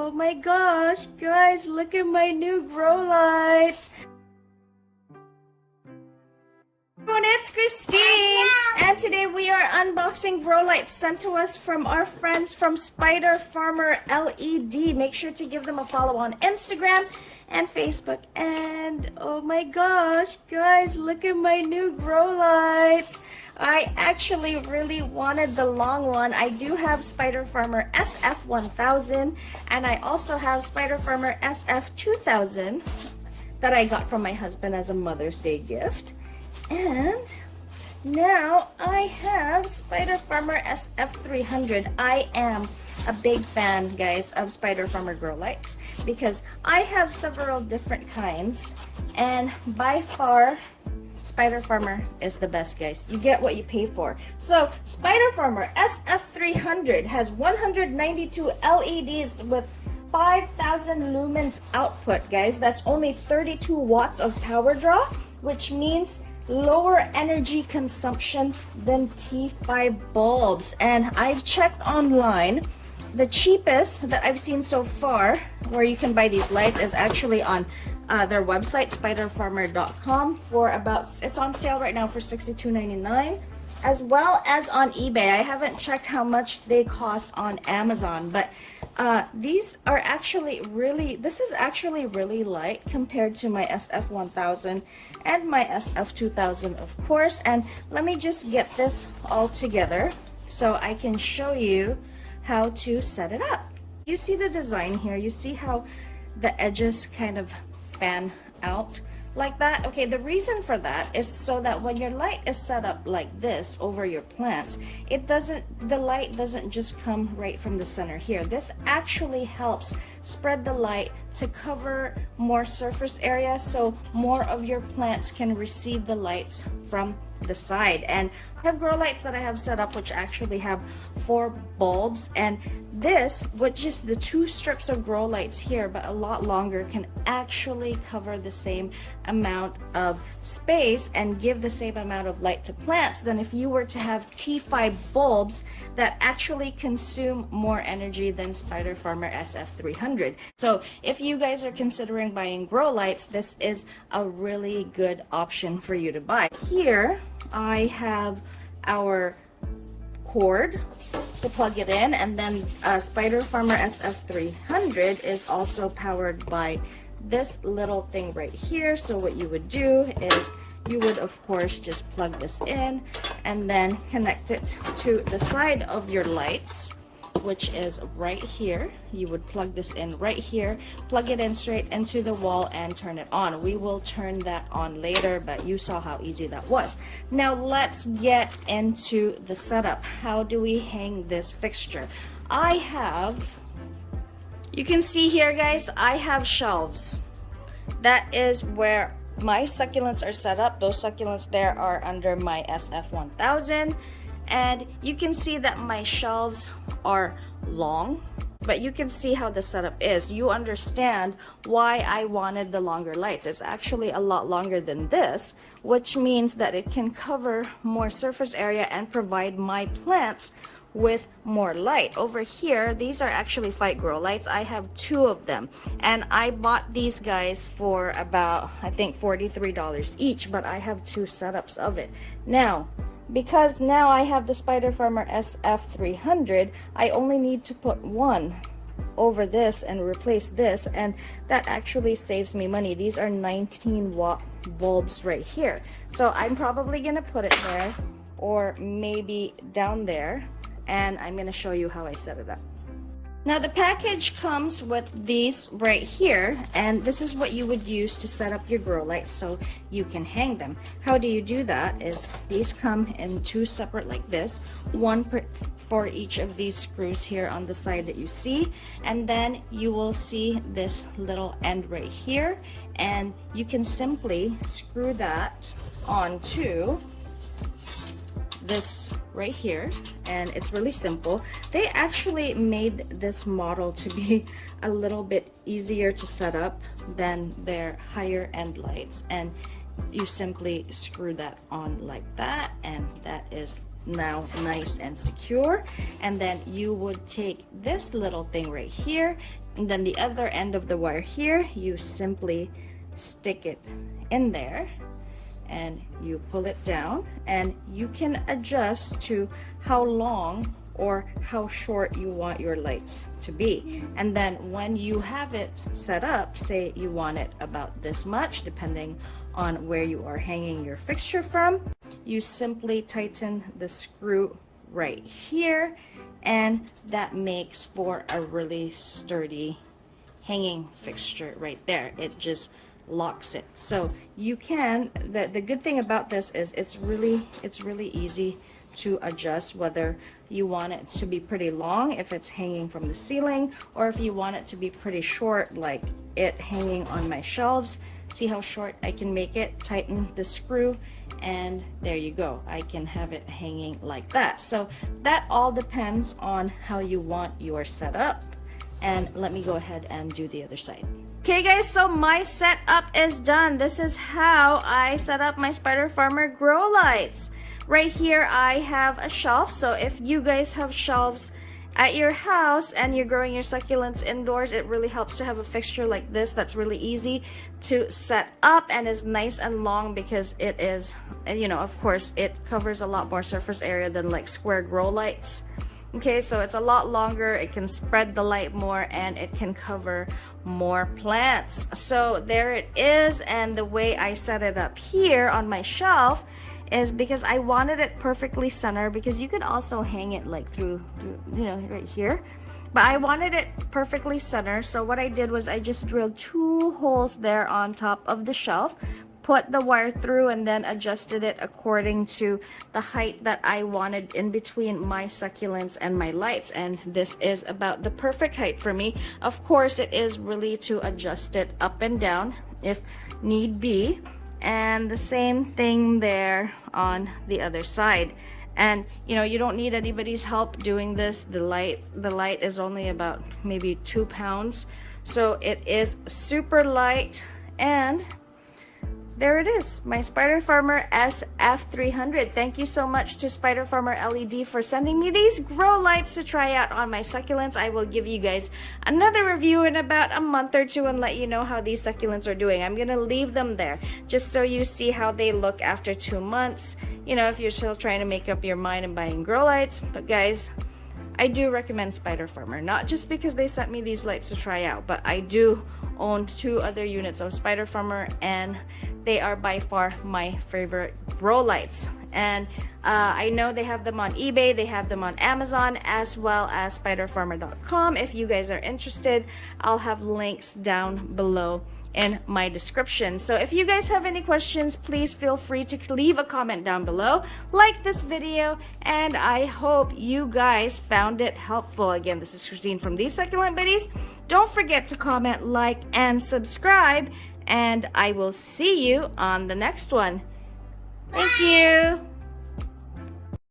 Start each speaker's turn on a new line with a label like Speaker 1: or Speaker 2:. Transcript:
Speaker 1: oh my gosh, guys, look at my new Growlights. It's Christine, and today we are unboxing Growlights sent to us from our friends from Spider Farmer LED. Make sure to give them a follow on Instagram and Facebook. And oh my gosh, guys, look at my new Growlights. I actually really wanted the long one. I do have Spider Farmer SF1000, and I also have Spider Farmer SF2000 that I got from my husband as a Mother's Day gift. And now I have Spider Farmer SF300. I am a big fan, guys, of Spider Farmer Growlights because I have several different kinds, and by far Spider Farmer is the best, guys. You get what you pay for. So Spider Farmer SF300 has 192 LEDs with 5,000 lumens output, guys. That's only 32 watts of power draw, which means lower energy consumption than T5 bulbs. And I've checked online. The cheapest that I've seen so far where you can buy these lights is actually on their website, spiderfarmer.com, for about, it's on sale right now for $62.99, as well as on eBay. I haven't checked how much they cost on Amazon, but these are actually really, this is actually really light compared to my SF1000 and my SF2000, of course. And let me just get this all together so I can show you how to set it up. You see the design here, you see how the edges kind of fan out like that. Okay, the reason for that is so that when your light is set up like this over your plants, the light doesn't just come right from the center here. This actually helps spread the light to cover more surface area so more of your plants can receive the lights from the side. And I have Growlights that I have set up which actually have 4 bulbs, and this with just the 2 strips of Growlights here but a lot longer can actually cover the same amount of space and give the same amount of light to plants than if you were to have T5 bulbs that actually consume more energy than Spider Farmer SF300. So if you guys are considering buying Growlights, this is a really good option for you to buy. Here I have our cord to plug it in, and then Spider Farmer SF300 is also powered by this little thing right here. So what you would do is you would of course just plug this in and then connect it to the side of your lights, which is right here. You would plug this in right here, plug it in straight into the wall and turn it on. We will turn that on later, but you saw how easy that was. Now let's get into the setup. How do we hang this fixture? You can see here, guys, I have shelves. That is where my succulents are set up. Those succulents there are under my SF1000. And you can see that my shelves are long, but you can see how the setup is. You understand why I wanted the longer lights. It's actually a lot longer than this, which means that it can cover more surface area and provide my plants with more light. Over here, these are actually Fight Growlights. I have 2 of them, and I bought these guys for about, I think, $43 each, but I have 2 setups of it. Now, because now I have the Spider Farmer SF300, I only need to put 1 over this and replace this, and that actually saves me money. These are 19 watt bulbs right here. So I'm probably gonna put it there or maybe down there, and I'm gonna show you how I set it up. Now the package comes with these right here, and this is what you would use to set up your Growlights so you can hang them. How do you do that is these come in 2 separate like this, 1 for each of these screws here on the side that you see, and then you will see this little end right here, and you can simply screw that onto this right here, and it's really simple. They actually made this model to be a little bit easier to set up than their higher end lights, and you simply screw that on like that, and that is now nice and secure. And then you would take this little thing right here, and then the other end of the wire here, you simply stick it in there and you pull it down, and you can adjust to how long or how short you want your lights to be. And then when you have it set up, say you want it about this much, depending on where you are hanging your fixture from, you simply tighten the screw right here, and that makes for a really sturdy hanging fixture right there. It just locks it. So you can, the good thing about this is it's really easy to adjust whether you want it to be pretty long if it's hanging from the ceiling, or if you want it to be pretty short like it hanging on my shelves. See how short I can make it? Tighten the screw and there you go. I can have it hanging like that. So that all depends on how you want your setup. And let me go ahead and do the other side. Okay guys, so my setup is done. This is how I set up my Spider Farmer grow lights. Right here I have a shelf, so if you guys have shelves at your house and you're growing your succulents indoors, it really helps to have a fixture like this that's really easy to set up and is nice and long, because it is, you know, of course it covers a lot more surface area than like square grow lights. Okay, so it's a lot longer, it can spread the light more, and it can cover more plants. So there it is. And the way I set it up here on my shelf is because I wanted it perfectly center, because you could also hang it like through, you know, right here, but I wanted it perfectly center. So what I did was I just drilled 2 holes there on top of the shelf, put the wire through, and then adjusted it according to the height that I wanted in between my succulents and my lights. And this is about the perfect height for me. Of course, it is really to adjust it up and down if need be. And the same thing there on the other side. And you know, you don't need anybody's help doing this. The light is only about maybe 2 pounds, so it is super light. And there it is, my Spider Farmer SF300. Thank you so much to Spider Farmer LED for sending me these grow lights to try out on my succulents. I will give you guys another review in about a month or 2 and let you know how these succulents are doing. I'm gonna leave them there just so you see how they look after 2 months, you know, if you're still trying to make up your mind and buying grow lights. But guys, I do recommend Spider Farmer, not just because they sent me these lights to try out, but I do own 2 other units of Spider Farmer, and they are by far my favorite grow lights. And I know they have them on eBay, they have them on Amazon, as well as spiderfarmer.com. If you guys are interested, I'll have links down below in my description. So if you guys have any questions, please feel free to leave a comment down below, like this video, and I hope you guys found it helpful. Again, this is Christine from These Succulent Biddies. Don't forget to comment, like, and subscribe, and I will see you on the next one. Thank you.